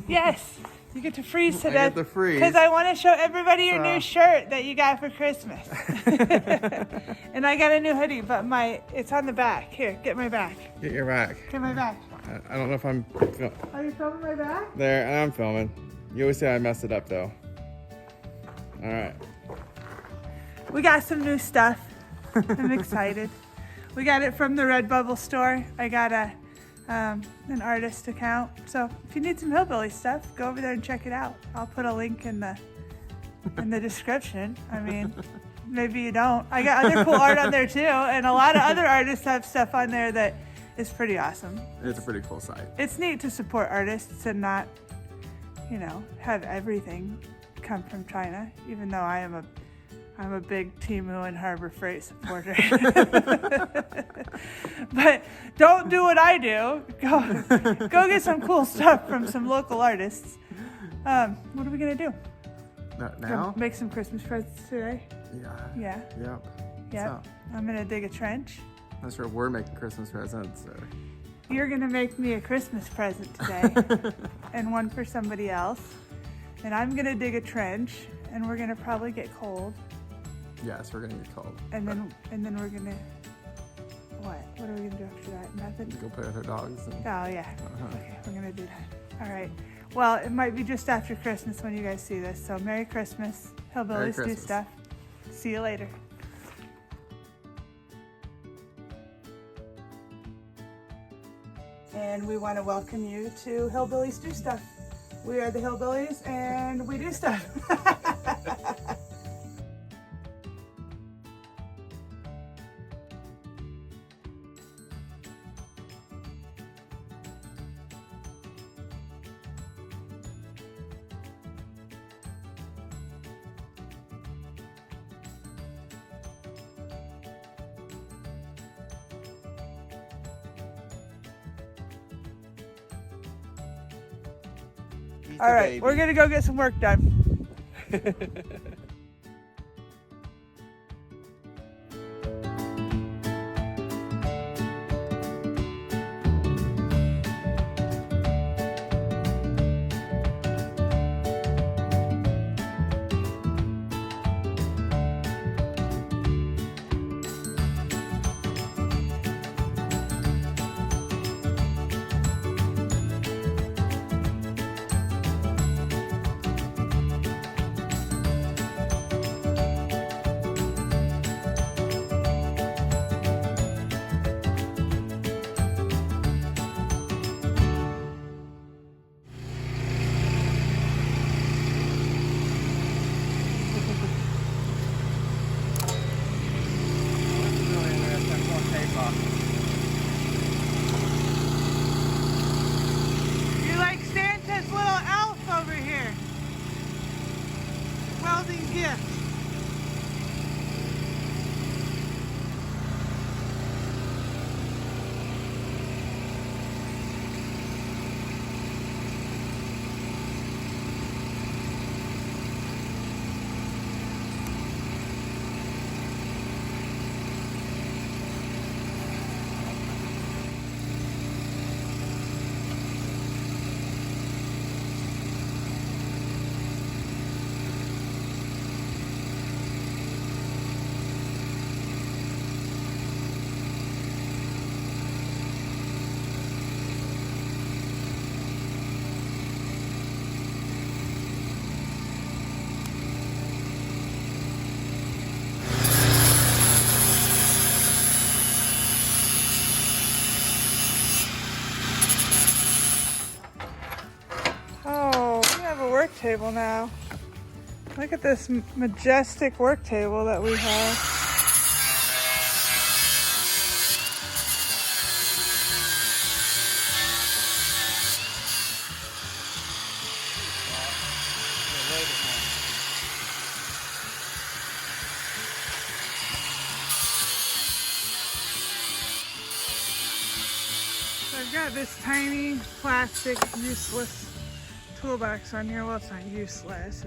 Yes, you get to freeze to I death. get to freeze. Because I want to show everybody your new shirt that you got for Christmas. And I got a new hoodie, but it's on the back. Here, get my back. Get your back. Get my back. I don't know if I'm... Are you filming my back? There, I'm filming. You always say I messed it up, though. All right. We got some new stuff. I'm excited. We got it from the RedBubble store. I got an artist account. So if you need some hillbilly stuff, go over there and check it out. I'll put a link in the description. I mean, maybe you don't. I got other cool art on there too, and a lot of other artists have stuff on there that is pretty awesome. It's a pretty cool site. It's neat to support artists and not, have everything come from China, even though I'm a big Temu and Harbor Freight supporter. But don't do what I do. Go get some cool stuff from some local artists. What are we gonna do? Now? Make some Christmas presents today? Yeah. Yeah. Yep. So, I'm gonna dig a trench. Not sure if we're making Christmas presents or... You're gonna make me a Christmas present today, and one for somebody else. And I'm gonna dig a trench, and we're gonna probably get cold. Yes, we're gonna get cold. And then we're gonna what? What are we gonna do after that? Nothing. Go play with our dogs. And... Oh yeah. Okay, we're gonna do that. All right. Well, it might be just after Christmas when you guys see this. So Merry Christmas. Hillbillies Do Stuff. See you later. And we want to welcome you to Hillbillies Do Stuff. We are the Hillbillies and we do stuff. All right, we're gonna go get some work done. You're like Santa's little elf over here. Welding gift. Work table now. Look at this majestic work table that we have. So I've got this tiny plastic useless toolbox on here. Well, it's not useless.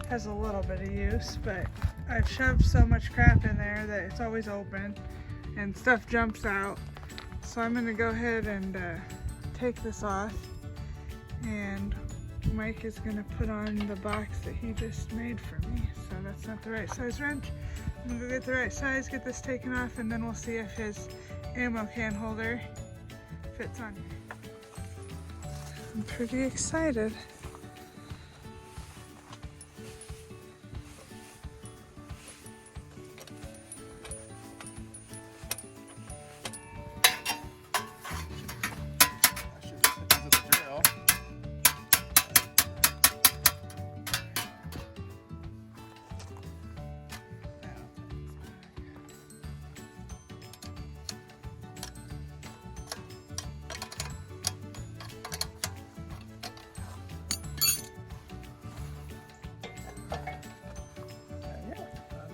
Has a little bit of use, but I've shoved so much crap in there that it's always open and stuff jumps out. So I'm gonna go ahead and take this off And Mike is gonna put on the box that he just made for me. So that's not the right size wrench. I'm gonna go get the right size, get this taken off, and then we'll see if his ammo can holder fits on here. I'm pretty excited.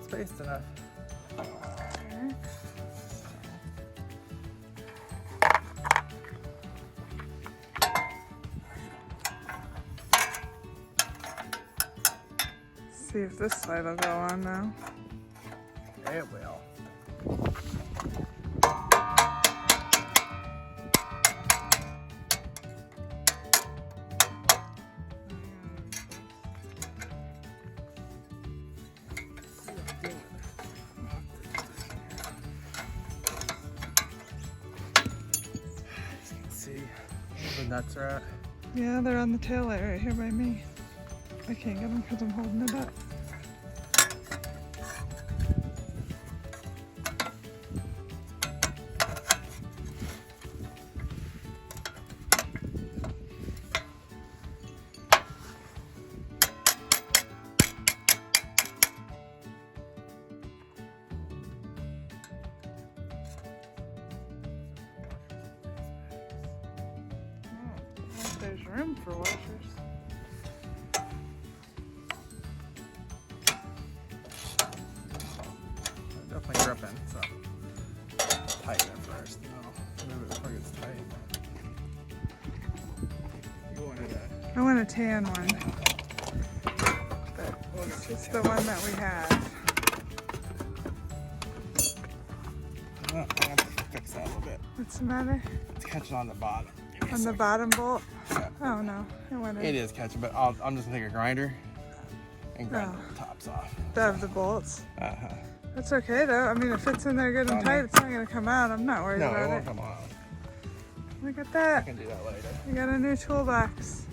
Spaced enough. See if this slide will go on now. It will. The nuts are at. Yeah, they're on the tail light right here by me. I can't get them because I'm holding it up. There's room for washers. Definitely gripping, so tighten it first. No, move it before it gets tight. You wanted a... I want a tan one. But it's the one that we have. Oh, I have to fix that a little bit. What's the matter? It's catching on the bottom. On the bottom bolt? Yeah. Oh no, it went in. It is catching, but I'm just gonna take a grinder and grind the tops off. Of the bolts? Uh-huh. That's okay though. I mean, if it's in there good and tight, it's not gonna come out. I'm not worried No, about it won't it. come on. Look at I that. can do that later. We got a new toolbox.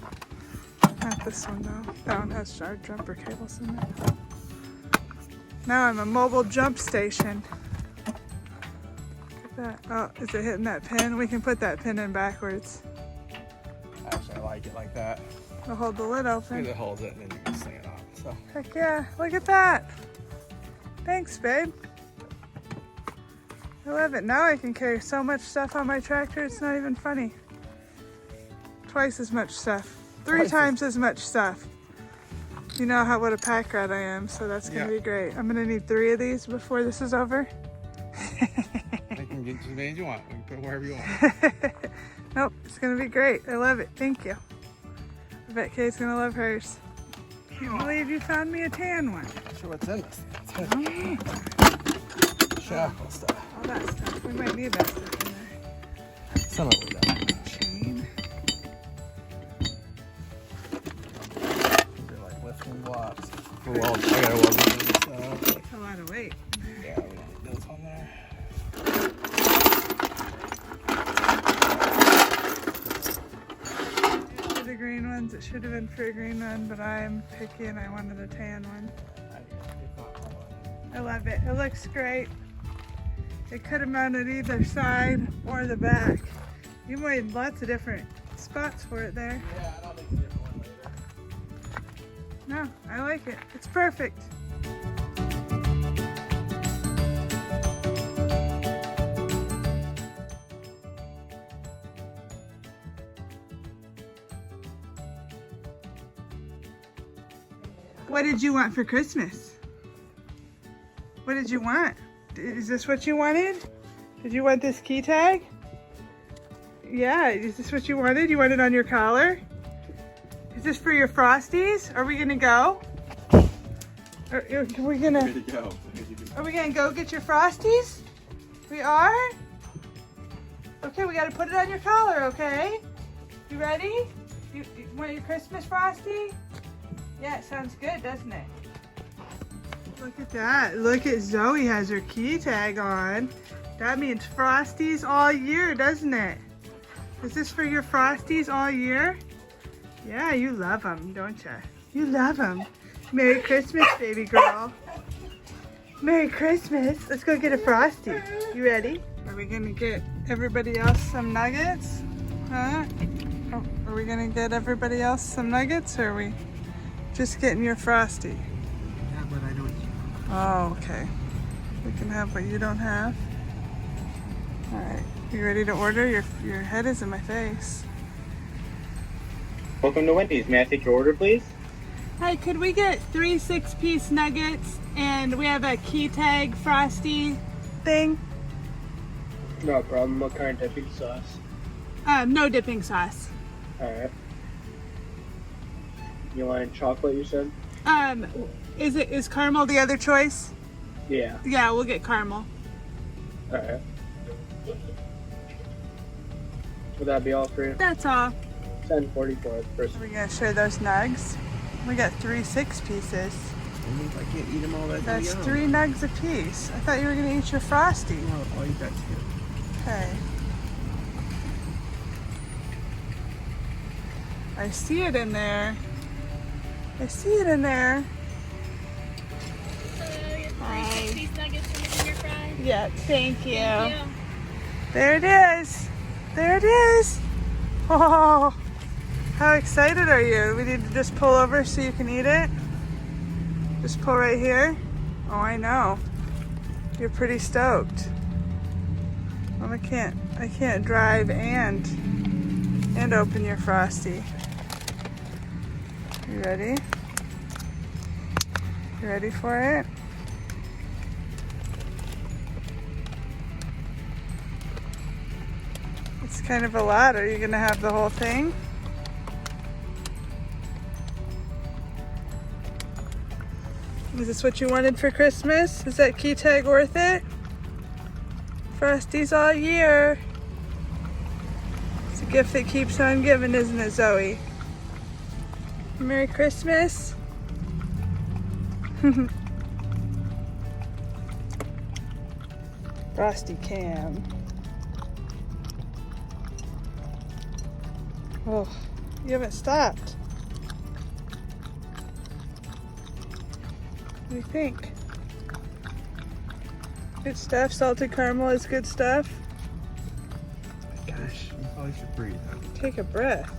Not this one though. That one has our jumper cables in it. Now I'm a mobile jump station. Look at that. Oh, is it hitting that pin? We can put that pin in backwards. Actually, I like it like that. We'll hold the lid open. It holds it and then you can sling it off. So. Heck yeah, look at that. Thanks, babe. I love it. Now I can carry so much stuff on my tractor, it's not even funny. Twice as much stuff. Three times as much stuff. You know what a pack rat I am, so that's gonna be great. I'm gonna need 3 of these before this is over. You can get as many as you want. You can put it wherever you want. Nope, it's gonna be great. I love it. Thank you. I bet Kay's gonna love hers. Can't believe you found me a tan one. Not sure what's in this thing. Oh, Shackle stuff. all that stuff. We might need that stuff in there. Some of it does. Chain. They're like lifting blocks. Well, I gotta weld this up. That's a lot of weight. Yeah, we don't need those on there. The green ones, it should have been for a green one, but I'm picky and I wanted a tan one. I love it. It looks great. It could have mounted either side or the back. You made lots of different spots for it there. Yeah, I'll make a different one later. No, I like it. It's perfect. What did you want for Christmas? What did you want? Is this what you wanted? Did you want this key tag? Yeah, is this what you wanted? You want it on your collar? Is this for your Frosties? Are we gonna go? Are we gonna go get your Frosties? We are? Okay, we gotta put it on your collar, okay? You ready? You want your Christmas Frosty? Yeah, it sounds good, doesn't it? Look at that. Look at Zoe has her key tag on. That means Frosties all year, doesn't it? Is this for your Frosties all year? Yeah, you love them, don't you? You love them. Merry Christmas, baby girl. Merry Christmas. Let's go get a Frosty. You ready? Are we gonna get everybody else some nuggets? Huh? Oh, are we gonna get everybody else some nuggets, or are we just getting your Frosty? Yeah, but I don't. Oh, okay. We can have what you don't have. All right. You ready to order? Your head is in my face. Welcome to Wendy's. May I take your order, please? Hi, could we get 3 6-piece nuggets, and we have a key tag Frosty thing? No problem. What kind of dipping sauce? No dipping sauce. Alright. You want chocolate, you said? Is caramel the other choice? Yeah. Yeah, we'll get caramel. Alright. Would that be all for you? That's all. 10:44 first. Are we gonna share those nugs? We got 3 6-pieces. If I can't eat them all, That's 3 nugs a piece. I thought you were gonna eat your Frosty. No, I'll eat that too. Okay. I see it in there. I see it in there. Hello, your 3 6-piece nuggets from the finger fry. Yeah, thank you. Thank you. There it is. There it is. Oh, how excited are you? We need to just pull over so you can eat it. Just pull right here. Oh, I know. You're pretty stoked. Well, I can't drive and open your Frosty. You ready? You ready for it? It's kind of a lot. Are you gonna have the whole thing? Is this what you wanted for Christmas? Is that key tag worth it? Frosties all year. It's a gift that keeps on giving, isn't it, Zoe? Merry Christmas. Frosty Cam. Oh, you haven't stopped. What do you think? Good stuff. Salted caramel is good stuff. Gosh, you probably should breathe. Take a breath.